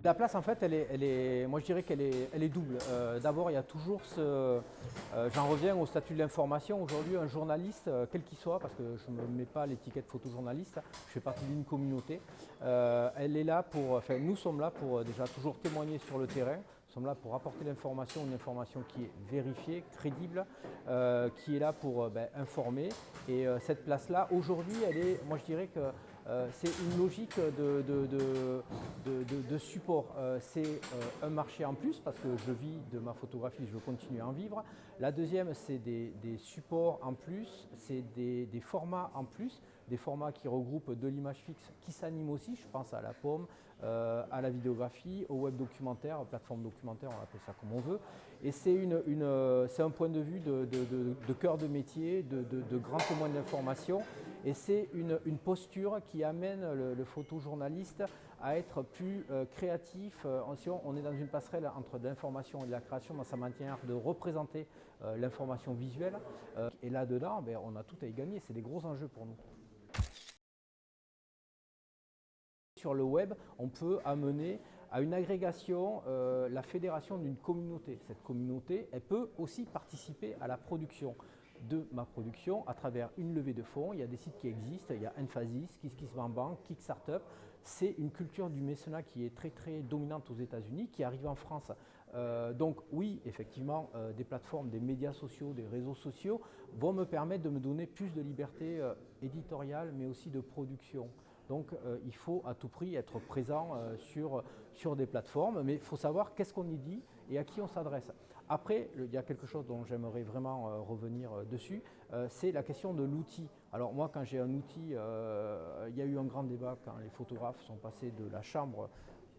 La place, en fait, moi je dirais elle est double. D'abord, il y a toujours j'en reviens au statut de l'information. Aujourd'hui, un journaliste, quel qu'il soit, parce que je ne me mets pas l'étiquette photojournaliste, je fais partie d'une communauté, elle est là enfin, nous sommes là pour déjà toujours témoigner sur le terrain. Nous sommes là pour apporter l'information, une information qui est vérifiée, crédible, qui est là pour informer. Et cette place-là, aujourd'hui, moi je dirais que c'est une logique de support. C'est un marché en plus parce que je vis de ma photographie, je veux continuer à en vivre. La deuxième, c'est des supports en plus, c'est des formats en plus, des formats qui regroupent de l'image fixe qui s'animent aussi. Je pense à la pomme, à la vidéographie, au web documentaire, aux plateformes documentaires, on appelle ça comme on veut. Et c'est un point de vue de cœur de métier, de grands témoins de l'information. Et c'est une posture qui amène le photojournaliste à être plus créatif. On est dans une passerelle entre l'information et de la création dans sa manière de représenter l'information visuelle. Et là-dedans, on a tout à y gagner. C'est des gros enjeux pour nous. Sur le web, on peut amener à une agrégation la fédération d'une communauté. Cette communauté, elle peut aussi participer à la production de ma production à travers une levée de fonds. Il y a des sites qui existent, il y a Enphasis, KissKissBankBank, Kickstartup. C'est une culture du mécénat qui est très très dominante aux États-Unis, qui arrive en France. Donc oui, effectivement, des plateformes, des médias sociaux, des réseaux sociaux vont me permettre de me donner plus de liberté éditoriale, mais aussi de production. Donc il faut à tout prix être présent sur des plateformes, mais il faut savoir qu'est-ce qu'on y dit et à qui on s'adresse. Après, il y a quelque chose dont j'aimerais vraiment revenir dessus, c'est la question de l'outil. Alors moi, quand j'ai un outil, il y a eu un grand débat quand les photographes sont passés de la chambre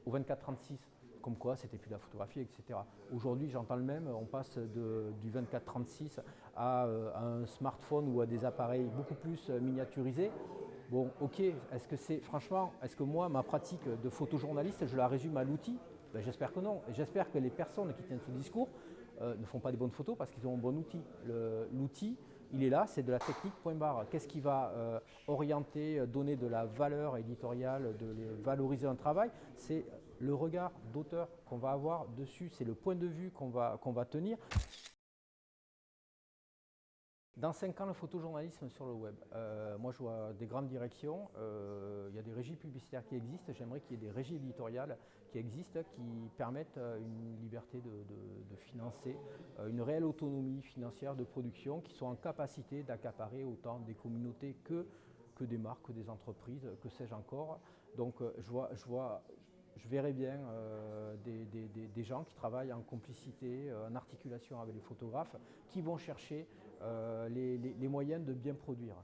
au 24-36, comme quoi c'était plus de la photographie, etc. Aujourd'hui, j'entends le même, on passe du 24-36 à un smartphone ou à des appareils beaucoup plus miniaturisés. Bon, ok, est-ce que moi, ma pratique de photojournaliste, je la résume à l'outil? J'espère que non. Et j'espère que les personnes qui tiennent ce discours ne font pas des bonnes photos parce qu'ils ont un bon outil. L'outil, il est là, c'est de la technique, point barre. Qu'est-ce qui va orienter, donner de la valeur éditoriale, de valoriser un travail? C'est le regard d'auteur qu'on va avoir dessus, c'est le point de vue qu'on va tenir. Dans 5 ans, le photojournalisme sur le web. Moi, je vois des grandes directions. Il y a des régies publicitaires qui existent. J'aimerais qu'il y ait des régies éditoriales qui existent, qui permettent une liberté de financer, une réelle autonomie financière de production, qui sont en capacité d'accaparer autant des communautés que des marques, que des entreprises, que sais-je encore. Donc, je verrais bien des gens qui travaillent en complicité, en articulation avec les photographes, qui vont chercher les moyens de bien produire.